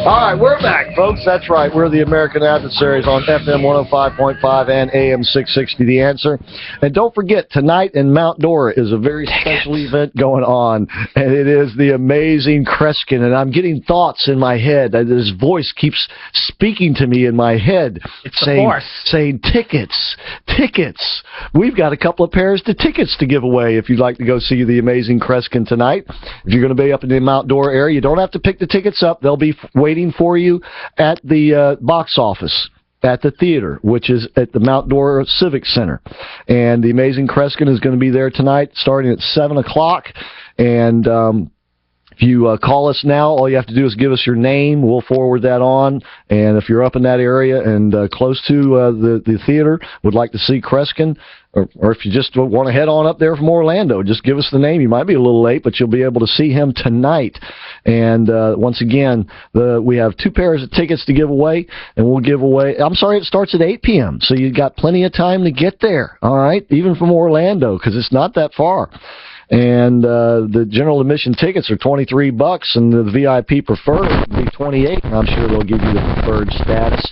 All right, we're back, folks. That's right. We're the American Adversaries on FM 105.5 and AM 660, The Answer. And don't forget, tonight in Mount Dora is a very special event going on, and it is the amazing Kreskin. And I'm getting thoughts in my head. His voice keeps speaking to me in my head. It's the force. Saying tickets. We've got a couple of pairs of tickets to give away if you'd like to go see the amazing Kreskin tonight. If you're going to be up in the Mount Dora area, you don't have to pick the tickets up. They'll be waiting for you at the box office at the theater, which is at the Mount Dora Civic Center. And the amazing Kreskin is going to be there tonight starting at 7 o'clock. And if you call us now, all you have to do is give us your name. We'll forward that on. And if you're up in that area and close to the theater, would like to see Kreskin, or if you just want to head on up there from Orlando, just give us the name. You might be a little late, but you'll be able to see him tonight. And once again, we have 2 pairs of tickets to give away, and we'll give away, I'm sorry, it starts at 8 p.m., so you've got plenty of time to get there, all right, even from Orlando, because it's not that far. And the general admission tickets are $23, and the VIP preferred will be $28, and I'm sure they'll give you the preferred status.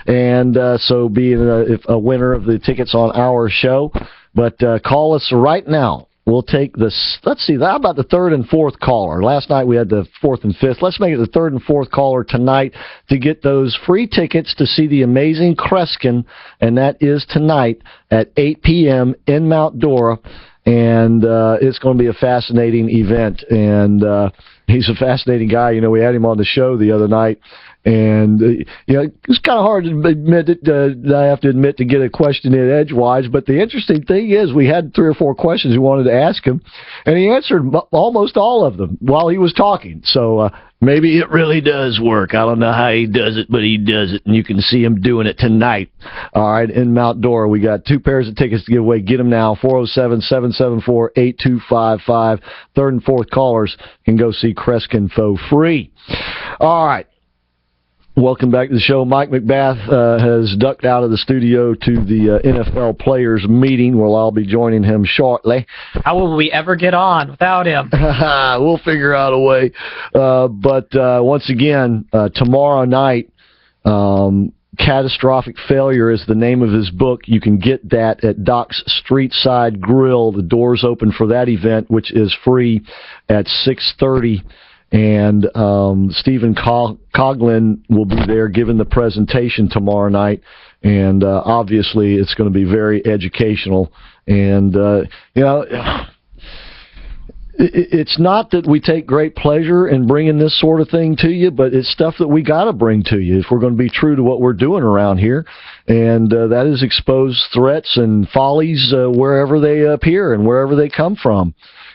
And so being a winner of the tickets on our show. But call us right now. We'll take this. Let's see, how about the 3rd and 4th caller? Last night we had the 4th and 5th. Let's make it the 3rd and 4th caller tonight to get those free tickets to see the amazing Kreskin, and that is tonight at 8 p.m. in Mount Dora. And it's going to be a fascinating event. And he's a fascinating guy. You know, we had him on the show the other night. And, you know, it's kind of hard to admit it, I have to admit, to get a question in edgewise. But the interesting thing is we had 3 or 4 questions we wanted to ask him, and he answered almost all of them while he was talking. So maybe it really does work. I don't know how he does it, but he does it, and you can see him doing it tonight. All right, in Mount Dora, we got 2 pairs of tickets to give away. Get them now, 407-774-8255. 3rd and 4th callers can go see Kreskin for free. All right. Welcome back to the show. Mike McBath has ducked out of the studio to the NFL players meeting, where I'll be joining him shortly. How will we ever get on without him? We'll figure out a way. But once again, tomorrow night, Catastrophic Failure is the name of his book. You can get that at Doc's Streetside Grill. The doors open for that event, which is free at 6:30. And Stephen Coughlin will be there giving the presentation tomorrow night, and obviously it's going to be very educational. And you know, it's not that we take great pleasure in bringing this sort of thing to you, but it's stuff that we got to bring to you if we're going to be true to what we're doing around here, and that is expose threats and follies wherever they appear and wherever they come from.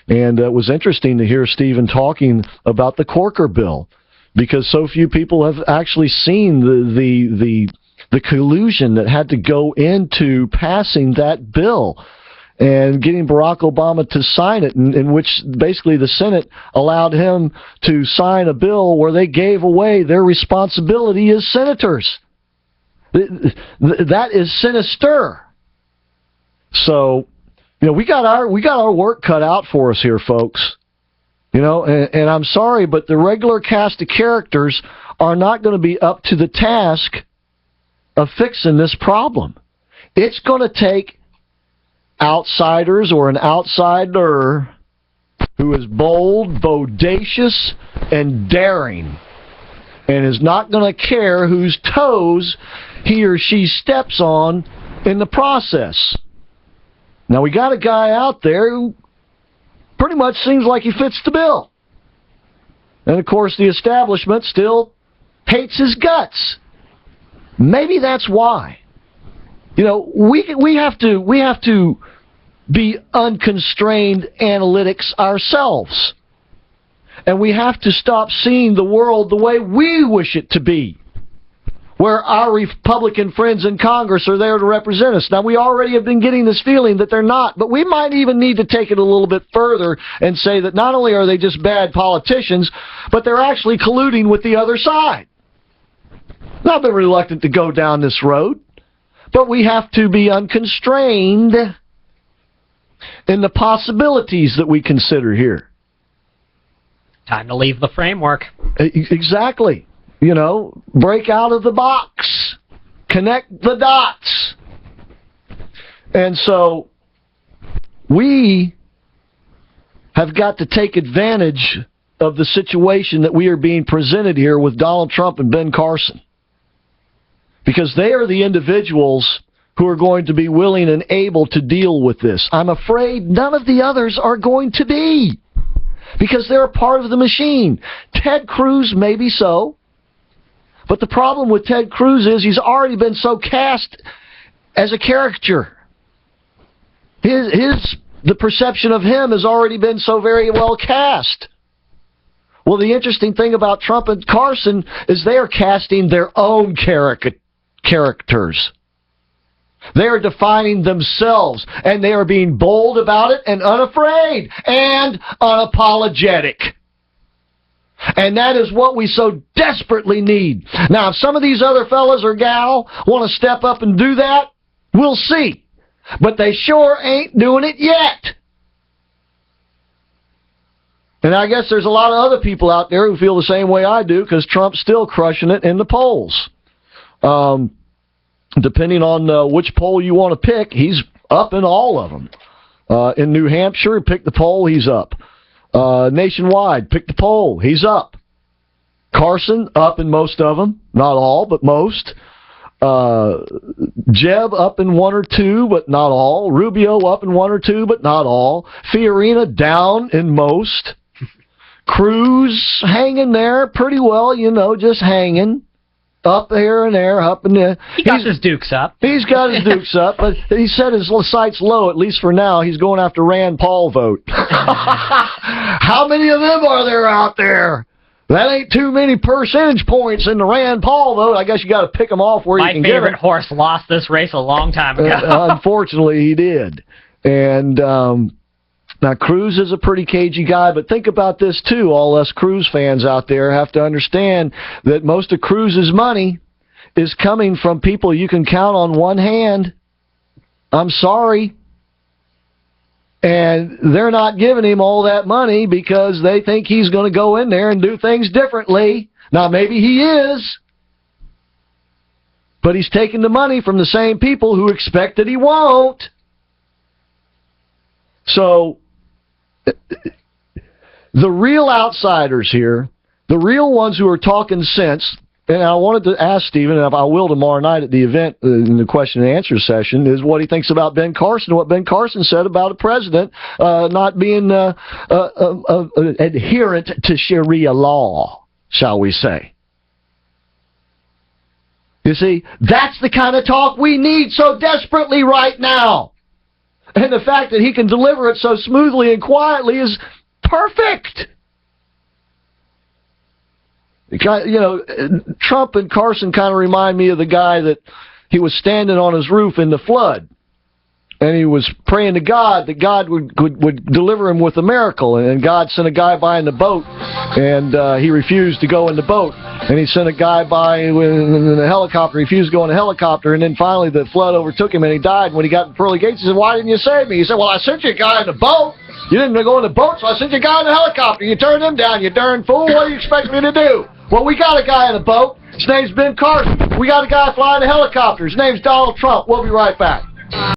And it was interesting to hear Stephen talking about the Corker bill, because so few people have actually seen the collusion that had to go into passing that bill and getting Barack Obama to sign it, in which basically the Senate allowed him to sign a bill where they gave away their responsibility as senators. That is sinister. So, you know, we got our work cut out for us here, folks. You know, and I'm sorry, but the regular cast of characters are not going to be up to the task of fixing this problem. It's going to take outsiders, or an outsider who is bold, bodacious, and daring, and is not going to care whose toes he or she steps on in the process. Now, we got a guy out there who pretty much seems like he fits the bill. And, of course, the establishment still hates his guts. Maybe that's why. You know, we have to be unconstrained analytics ourselves. And we have to stop seeing the world the way we wish it to be, where our Republican friends in Congress are there to represent us. Now, we already have been getting this feeling that they're not, but we might even need to take it a little bit further and say that not only are they just bad politicians, but they're actually colluding with the other side. Now, I've been reluctant to go down this road, but we have to be unconstrained in the possibilities that we consider here. Time to leave the framework. Exactly. break out of the box, connect the dots. And so we have got to take advantage of the situation that we are being presented here with Donald Trump and Ben Carson, because they are the individuals who are going to be willing and able to deal with this. I'm afraid none of the others are going to be, because they're a part of the machine. Ted Cruz, maybe so. But the problem with Ted Cruz is he's already been so cast as a caricature. The perception of him has already been so very well cast. Well, the interesting thing about Trump and Carson is they are casting their own characters. They are defining themselves, and they are being bold about it and unafraid and unapologetic. And that is what we so desperately need. Now, if some of these other fellas or gal want to step up and do that, we'll see. But they sure ain't doing it yet. And I guess there's a lot of other people out there who feel the same way I do, because Trump's still crushing it in the polls. Depending on which poll you want to pick, he's up in all of them. In New Hampshire, pick the poll, he's up. Nationwide, pick the poll, he's up. Carson, up in most of them. Not all, but most. Jeb up in one or two, but not all. Rubio up in one or two, but not all. Fiorina down in most. Cruz hanging there pretty well, just hanging. Up here and there, up and there. He got his dukes up. He's got his dukes up, but he set his sights low, at least for now. He's going after Rand Paul vote. How many of them are there out there? That ain't too many percentage points in the Rand Paul vote. I guess you got to pick them off where you can get them. My favorite horse lost this race a long time ago. Unfortunately, he did. And now, Cruz is a pretty cagey guy, but think about this, too. All us Cruz fans out there have to understand that most of Cruz's money is coming from people you can count on one hand. I'm sorry. And they're not giving him all that money because they think he's going to go in there and do things differently. Now, maybe he is, but he's taking the money from the same people who expect that he won't. So the real outsiders here, the real ones who are talking sense, and I wanted to ask Stephen, and if I will tomorrow night at the event in the question and answer session, is what he thinks about Ben Carson, what Ben Carson said about a president not being adherent to Sharia law, shall we say. You see, that's the kind of talk we need so desperately right now. And the fact that he can deliver it so smoothly and quietly is perfect. Trump and Carson kind of remind me of the guy that he was standing on his roof in the flood. And he was praying to God that God would deliver him with a miracle. And God sent a guy by in the boat, and he refused to go in the boat. And he sent a guy by in a helicopter, refused to go in a helicopter, and then finally the flood overtook him and he died. And when he got to the pearly gates, he said, "Why didn't you save me?" He said, "Well, I sent you a guy in the boat. You didn't go in the boat, so I sent you a guy in the helicopter. You turned him down, you darn fool. What do you expect me to do?" Well, we got a guy in a boat. His name's Ben Carson. We got a guy flying a helicopter. His name's Donald Trump. We'll be right back.